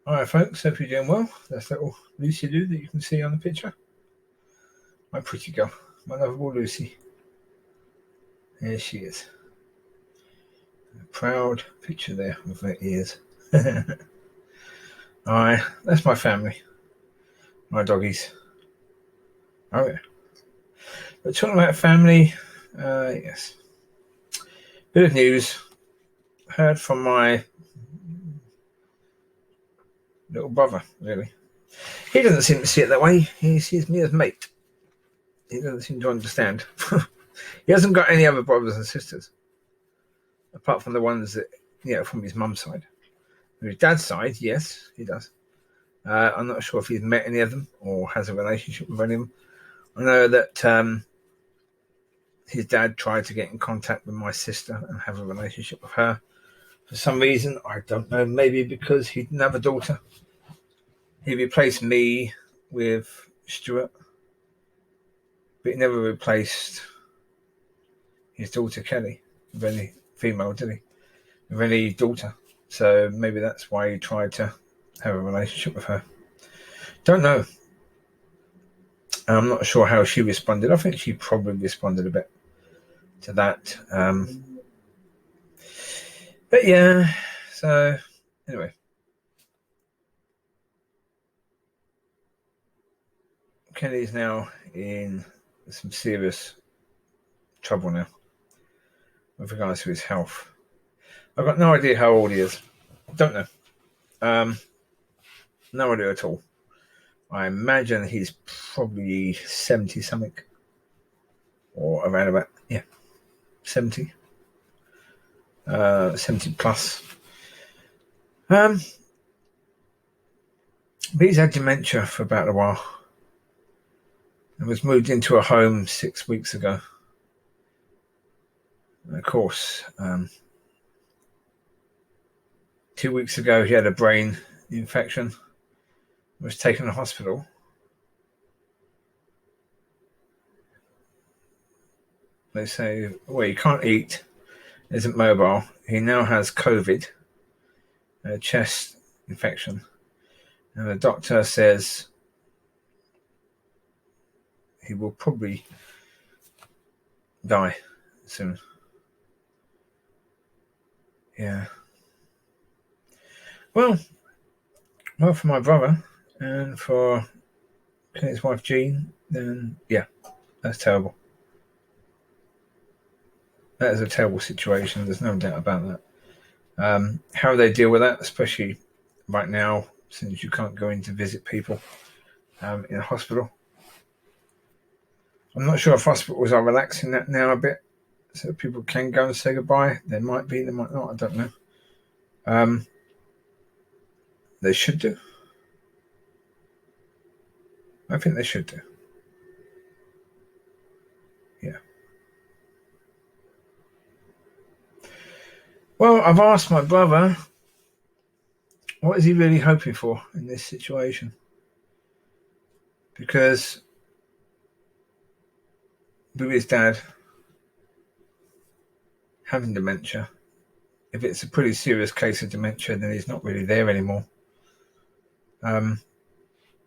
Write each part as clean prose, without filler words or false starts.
Alright folks, hope you're doing well. That's little Lucy Lou that you can see on the picture. My pretty girl, my lovable Lucy. There she is. A proud picture there with her ears. Alright, that's my family. My doggies. Oh yeah. But talking about family, yes. Bit of news. Heard from my little brother, really. He doesn't seem to see it that way. He sees me as mate. He doesn't seem to understand. He hasn't got any other brothers and sisters, apart from the ones that, from his mum's side. From his dad's side, yes, he does. I'm not sure if he's met any of them or has a relationship with any of them. I know that his dad tried to get in contact with my sister and have a relationship with her. For some reason, I don't know, maybe because he didn't have a daughter. He replaced me with Stuart, but he never replaced his daughter Kelly with any female, did he? With any daughter. So maybe that's why he tried to have a relationship with her. Don't know. I'm not sure how she responded. I think she probably responded a bit to that. But yeah, so anyway. Kelly's now in some serious trouble now with regards to his health. I've got no idea how old he is. Don't know. No idea at all. I imagine he's probably 70 something. Or around about, 70. 70 plus. But he's had dementia for about a while. And was moved into a home 6 weeks ago. And of course, 2 weeks ago he had a brain infection. Was taken to hospital. They say, well, he can't eat, isn't mobile. He now has COVID, a chest infection. And the doctor says he will probably die soon. Yeah. Well, for my brother and for his wife Jean, then yeah, that's terrible. That is a terrible situation. There's no doubt about that. How they deal with that, especially right now, since you can't go in to visit people in a hospital. I'm not sure if hospitals are relaxing that now a bit, so people can go and say goodbye. They might be, they might not. I don't know. They should do. I think they should do. Yeah. Well, I've asked my brother, what is he really hoping for in this situation? Because with his dad having dementia, if it's a pretty serious case of dementia, then he's not really there anymore. And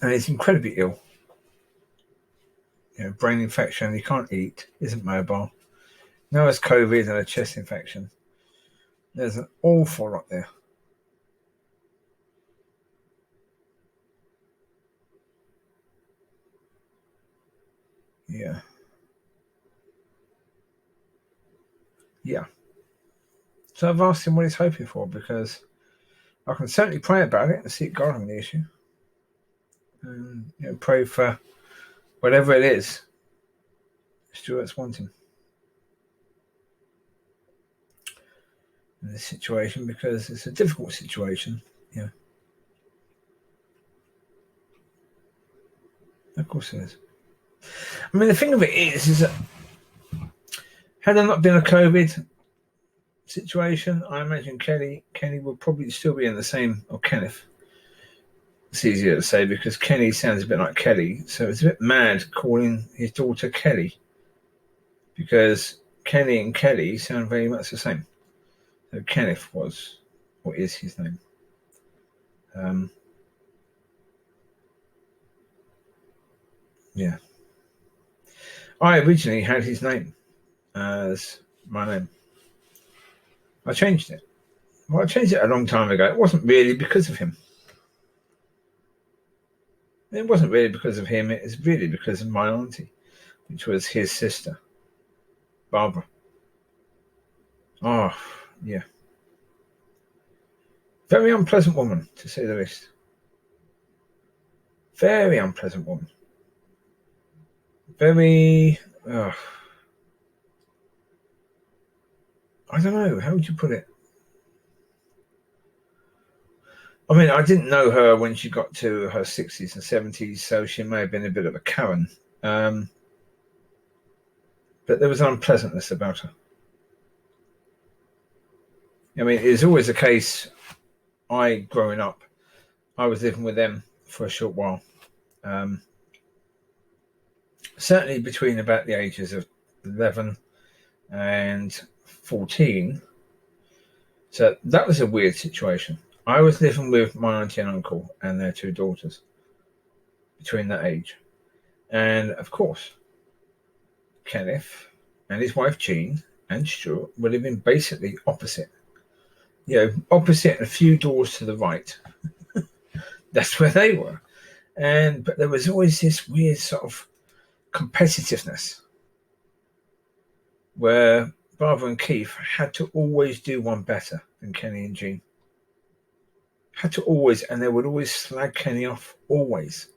he's incredibly ill. Brain infection, he can't eat, isn't mobile. Now has COVID and a chest infection. There's an awful lot there. Yeah. So I've asked him what he's hoping for, because I can certainly pray about it and seek God on the issue. And pray for whatever it is Stuart's wanting in this situation, because it's a difficult situation. Yeah. Of course it is. I mean, the thing of it is that had there not been a COVID situation, I imagine Kenny would probably still be in the same, or Kenneth. It's easier to say because Kenny sounds a bit like Kelly, so it's a bit mad calling his daughter Kelly, because Kenny and Kelly sound very much the same. So Kenneth was, what is his name? Yeah. I originally had his name as my name. I changed it. Well, I changed it a long time ago. It wasn't really because of him. It wasn't really because of him. It was really because of my auntie, which was his sister, Barbara. Oh, yeah. Very unpleasant woman, to say the least. Very unpleasant woman. Very, I don't know, how would you put it? I mean, I didn't know her when she got to her 60s and 70s, so she may have been a bit of a Karen. But there was an unpleasantness about her. I mean, it's always the case. Growing up, I was living with them for a short while. Certainly between about the ages of 11 and 14. So that was a weird situation. I was living with my auntie and uncle and their two daughters between that age. And of course, Kenneth and his wife Jean and Stuart were living basically opposite. Opposite and a few doors to the right. That's where they were. But there was always this weird sort of competitiveness where Barbara and Keith had to always do one better than Kenny and Jean. Had to always, and they would always slag Kenny off, always.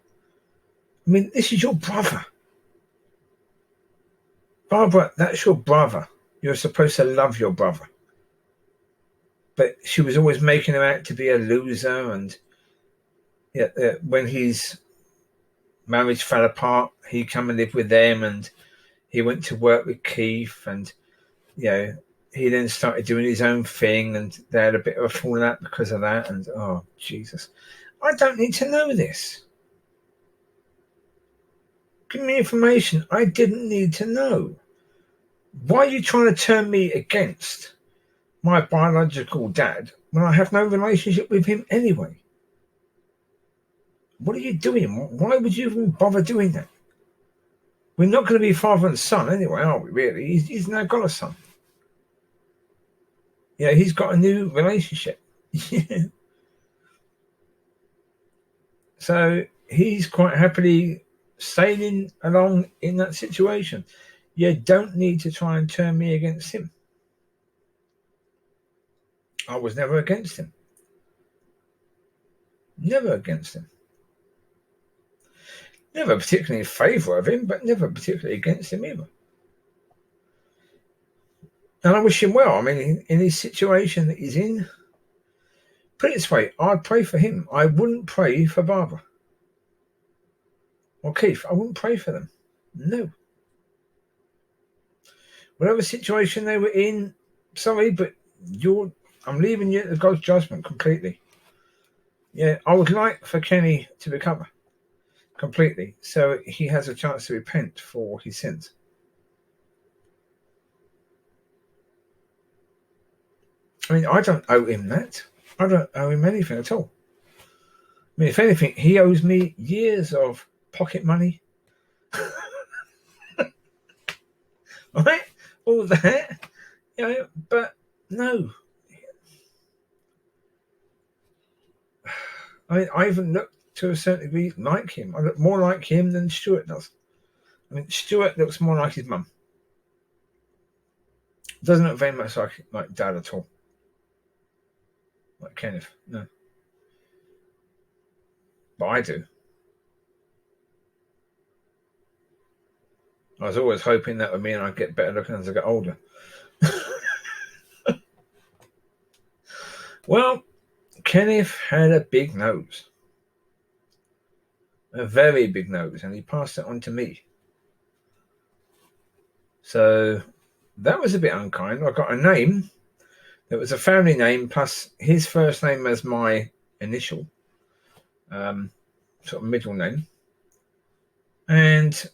I mean, this is your brother. Barbara, that's your brother. You're supposed to love your brother. But she was always making him out to be a loser, and when his marriage fell apart, he come and lived with them, and he went to work with Keith, and he then started doing his own thing, and they had a bit of a falling out because of that. And oh, Jesus, I don't need to know this. Give me information I didn't need to know. Why are you trying to turn me against my biological dad when I have no relationship with him anyway? What are you doing? Why would you even bother doing that? We're not going to be father and son anyway, are we, really? He's now got a son. Yeah, he's got a new relationship. So he's quite happily sailing along in that situation. You don't need to try and turn me against him. I was never against him. Never against him. Never particularly in favour of him, but never particularly against him either. And I wish him well. I mean, in his situation that he's in, put it this way, I'd pray for him. I wouldn't pray for Barbara or Keith. I wouldn't pray for them. No. Whatever situation they were in, sorry, but I'm leaving you to God's judgment completely. Yeah, I would like for Kenny to recover completely, so he has a chance to repent for his sins. I mean, I don't owe him that. I don't owe him anything at all. I mean, if anything, he owes me years of pocket money. Right? All that. But no. I mean, I even look to a certain degree like him. I look more like him than Stuart does. I mean, Stuart looks more like his mum. Doesn't look very much like Dad at all. Like Kenneth, no. But I do. I was always hoping that would mean I'd get better looking as I get older. Well, Kenneth had a big nose. A very big nose, and he passed it on to me. So that was a bit unkind. I got a name that was a family name plus his first name as my initial, sort of middle name. And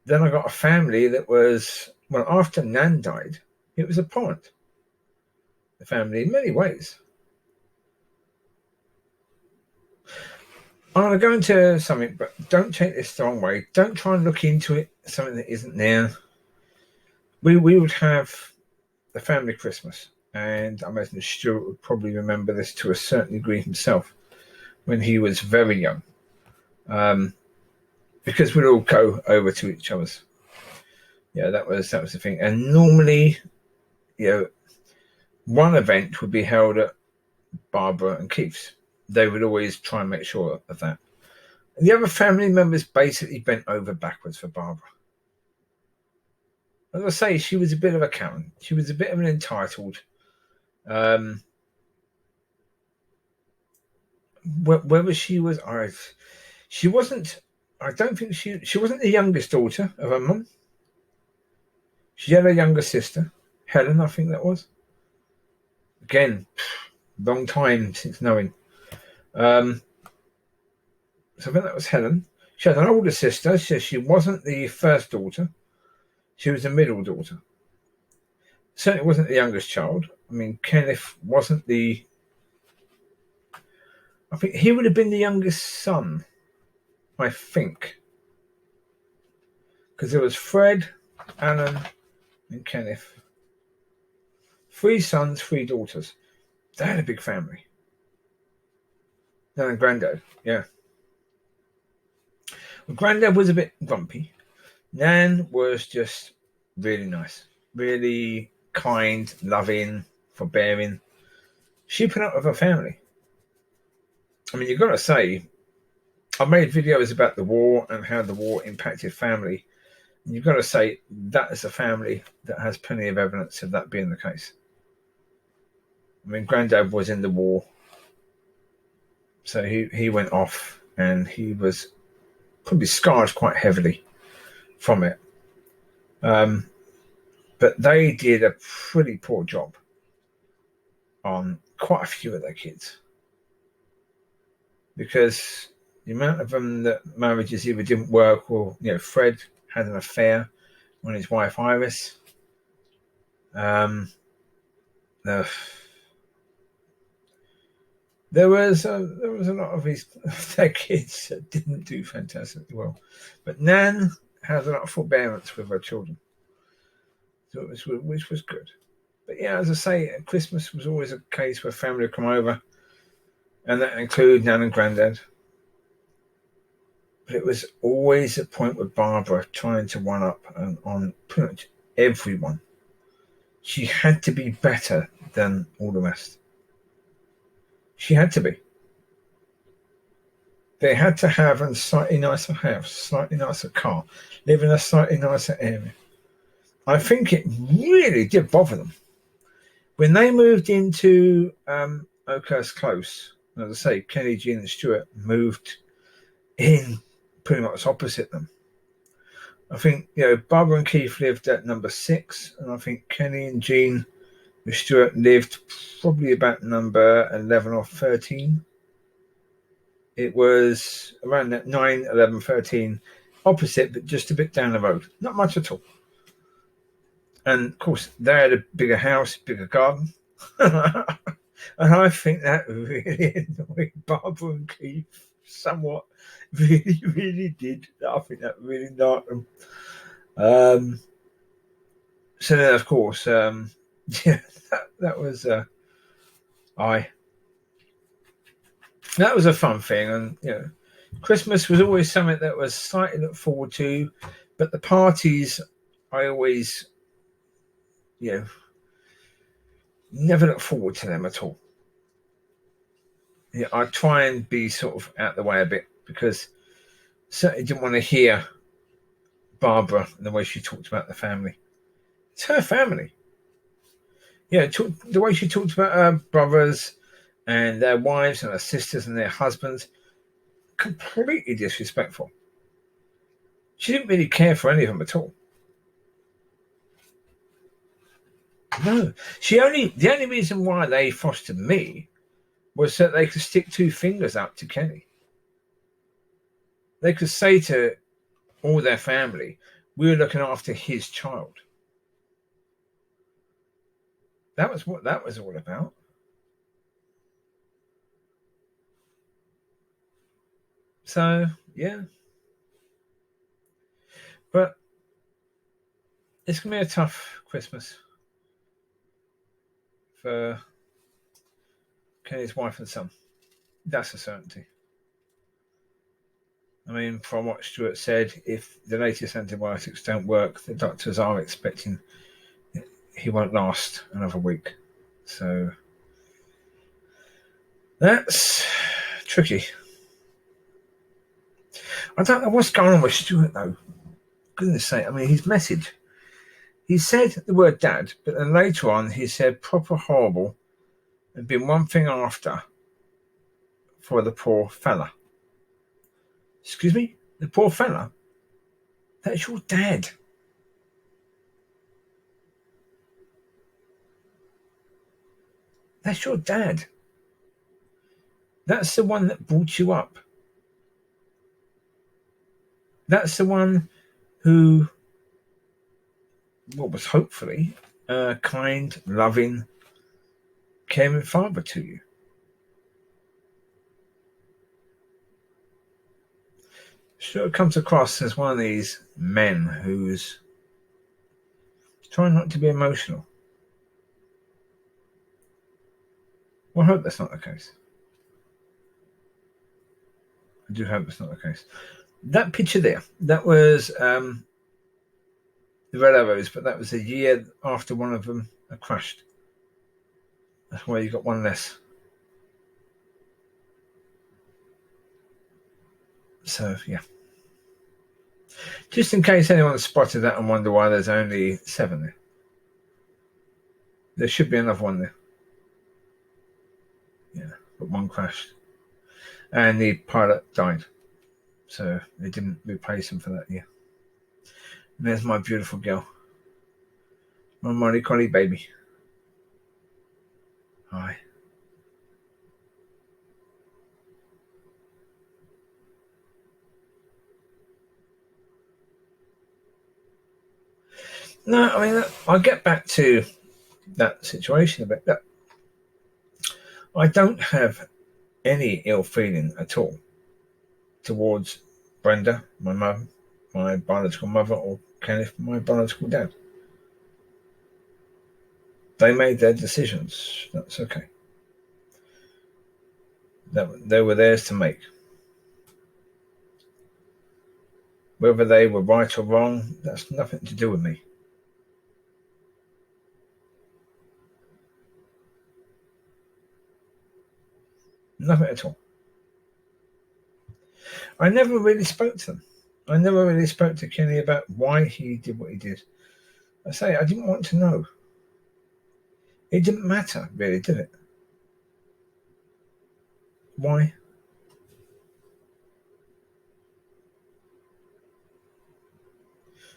then I got a family that was, well, after Nan died, it was abhorrent. The family in many ways. I'm going to go into something, but don't take this the wrong way. Don't try and look into it, something that isn't there. We would have the family Christmas, and I imagine Stuart would probably remember this to a certain degree himself when he was very young, because we'd all go over to each other's. Yeah, that was the thing. And normally, one event would be held at Barbara and Keith's. They would always try and make sure of that. And the other family members basically bent over backwards for Barbara. As I say, she was a bit of a Karen. She was a bit of an entitled. Whether she was, she wasn't. I don't think she wasn't the youngest daughter of her mum. She had a younger sister, Helen, I think that was. Again, long time since knowing. So I think that was Helen. She had an older sister, so she wasn't the first daughter. She was the middle daughter. Certainly wasn't the youngest child. I mean, Kenneth wasn't the... I think he would have been the youngest son, I think. Because there was Fred, Alan, and Kenneth. 3 sons, 3 daughters. They had a big family. Nan and Grandad, yeah. Well, Grandad was a bit grumpy. Nan was just really nice. Really kind, loving, forbearing. She put up with her family. I mean, you've got to say, I made videos about the war and how the war impacted family. And you've got to say that is a family that has plenty of evidence of that being the case. I mean, Grandad was in the war. So he went off and he was probably scarred quite heavily from it. But they did a pretty poor job on quite a few of their kids. Because the amount of them that marriages either didn't work or, Fred had an affair on his wife Iris. There was a lot of their kids that didn't do fantastically well. But Nan had a lot of forbearance with her children, which was good. But yeah, as I say, Christmas was always a case where family would come over, and that included Nan and Grandad. But it was always a point with Barbara trying to one up on pretty much everyone. She had to be better than all the rest. She had to be. They had to have a slightly nicer house, slightly nicer car, live in a slightly nicer area. I think it really did bother them. When they moved into Oakhurst Close, as I say, Kenny, Jean and Stuart moved in pretty much opposite them. I think, Barbara and Keith lived at number 6, and I think Kenny and Jean and Stuart lived probably about number 11 or 13. It was around that 9, 11, 13, opposite, but just a bit down the road. Not much at all. And, of course, they had a bigger house, bigger garden. And I think that really annoyed Barbara and Keith somewhat. Really, really did. I think that really knocked them. So then, of course, that was... that was a fun thing, and Christmas was always something that was slightly looked forward to, but the parties I always never look forward to them at all. I try and be sort of out the way a bit, because I certainly didn't want to hear Barbara and the way she talked about the family. It's her family. The way she talked about her brothers and their wives and their sisters and their husbands, completely disrespectful. She didn't really care for any of them at all. No. The only reason why they fostered me was that they could stick 2 fingers up to Kenny. They could say to all their family, we're looking after his child. That was what that was all about. So, yeah. But it's going to be a tough Christmas for Kenny's wife and son. That's a certainty. I mean, from what Stuart said, if the latest antibiotics don't work, the doctors are expecting he won't last another week. So that's tricky. I don't know what's going on with Stuart, though. Goodness sake, I mean, his message. He said the word dad, but then later on he said proper horrible and been one thing after for the poor fella. Excuse me? The poor fella? That's your dad. That's your dad. That's the one that brought you up. That's the one who, was hopefully a kind, loving, caring father to you. Sure, it comes across as one of these men who's trying not to be emotional. Well, I hope that's not the case. I do hope it's not the case. That picture there, that was the Red Arrows, but that was a year after one of them had crashed. That's why you got one less. So, yeah. Just in case anyone spotted that and wonder why there's only 7 there. There should be another one there. Yeah, but one crashed. And the pilot died. So they didn't replace him for that year. And there's my beautiful girl. My Molly Collie baby. Hi. No, I mean, I'll get back to that situation a bit. Look, I don't have any ill feeling at all towards Brenda, my mum, my biological mother, or Kenneth, my biological dad. They made their decisions. That's okay. They were theirs to make. Whether they were right or wrong, that's nothing to do with me. Nothing at all. I never really spoke to them. I never really spoke to Kenny about why he did what he did. I say I didn't want to know. It didn't matter, really, did it? Why?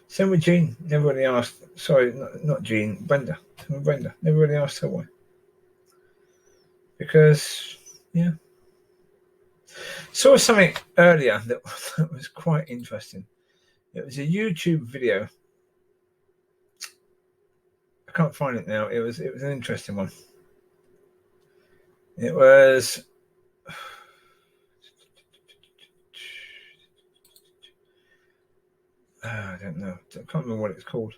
Same with Jean. Never really asked. Sorry, not Jean. Brenda. Brenda. Never really asked her why. Because, yeah. Saw something earlier that was quite interesting. It was a YouTube video. I can't find it now. It was an interesting one. It was I don't know. I can't remember what it's called.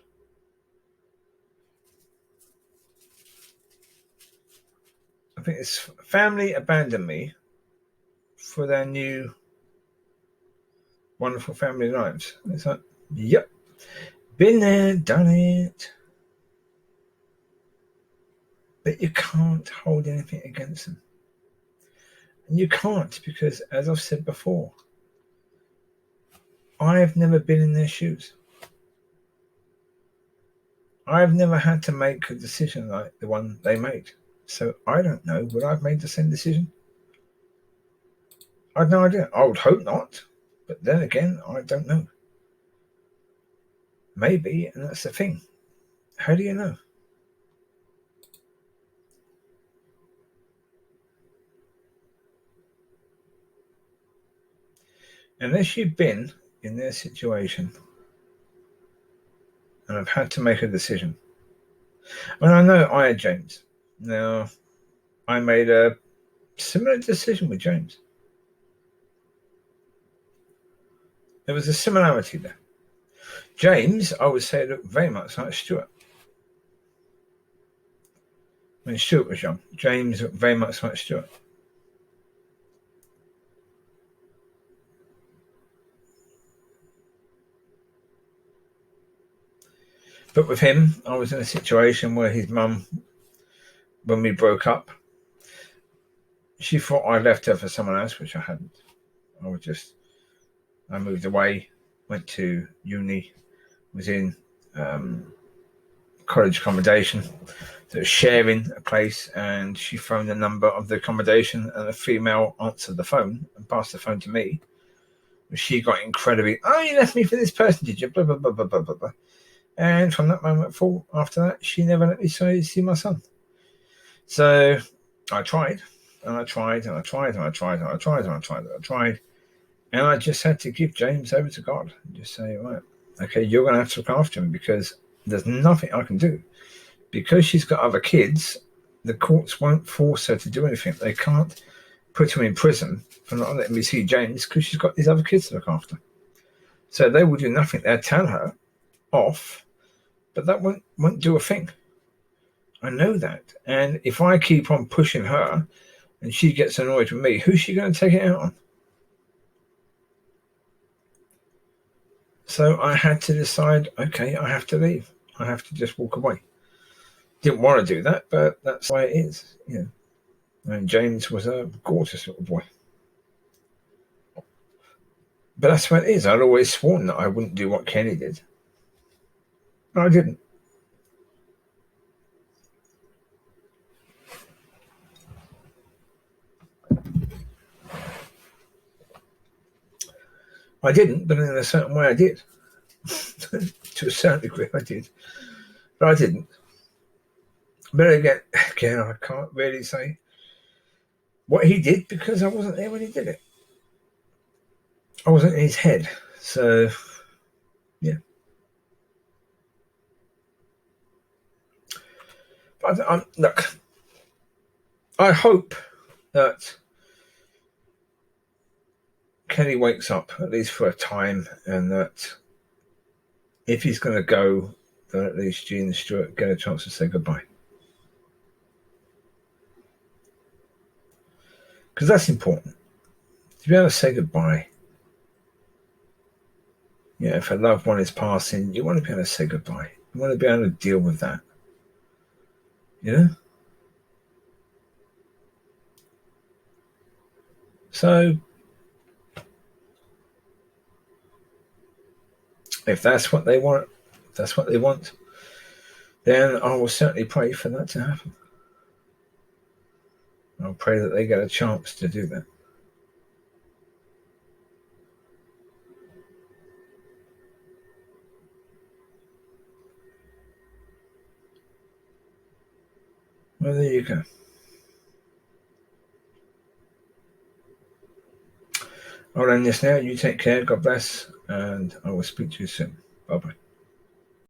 I think it's Family Abandoned Me for their new wonderful family lives. And it's like, yep, been there, done it. But you can't hold anything against them. And you can't because, as I've said before, I've never been in their shoes. I've never had to make a decision like the one they made. So I don't know, would I have made the same decision? I have no idea. I would hope not. But then again, I don't know. Maybe, and that's the thing. How do you know? Unless you've been in their situation and I've had to make a decision. And I know I had James. Now, I made a similar decision with James. There was a similarity there. James, I would say, looked very much like Stuart. When Stuart was young, James looked very much like Stuart. But with him, I was in a situation where his mum, when we broke up, she thought I left her for someone else, which I hadn't. I moved away, went to uni, was in college accommodation, so sharing a place, and she phoned the number of the accommodation, and a female answered the phone and passed the phone to me. She got incredibly, oh, you left me for this person, did you? Blah, blah, blah, blah, blah, blah, blah. And from that moment forward, after that, she never let me see my son. So I tried, and I tried, and I tried, and I tried, and I tried, and I tried, and I tried. And I just had to give James over to God and just say, right, okay, you're going to have to look after him because there's nothing I can do. Because she's got other kids, the courts won't force her to do anything. They can't put her in prison for not letting me see James because she's got these other kids to look after. So they will do nothing. They'll tell her off, but that won't do a thing. I know that. And if I keep on pushing her and she gets annoyed with me, who's she going to take it out on? So I had to decide, okay, I have to leave. I have to just walk away. Didn't want to do that, but that's the way it is. Yeah. And James was a gorgeous little boy. But that's what it is. I'd always sworn that I wouldn't do what Kenny did. But I didn't. I didn't, but in a certain way I did. To a certain degree I did. But I didn't. But again, I can't really say what he did because I wasn't there when he did it. I wasn't in his head. So, yeah. But look, I hope that Kenny wakes up at least for a time, and that if he's going to go, then at least Jean and Stuart get a chance to say goodbye. Because that's important. To be able to say goodbye. Yeah, if a loved one is passing, you want to be able to say goodbye. You want to be able to deal with that. You know? So, if that's what they want, then I will certainly pray for that to happen. I'll pray that they get a chance to do that. Well, there you go. I'll end this now. You take care. God bless. And I will speak to you soon. Bye-bye.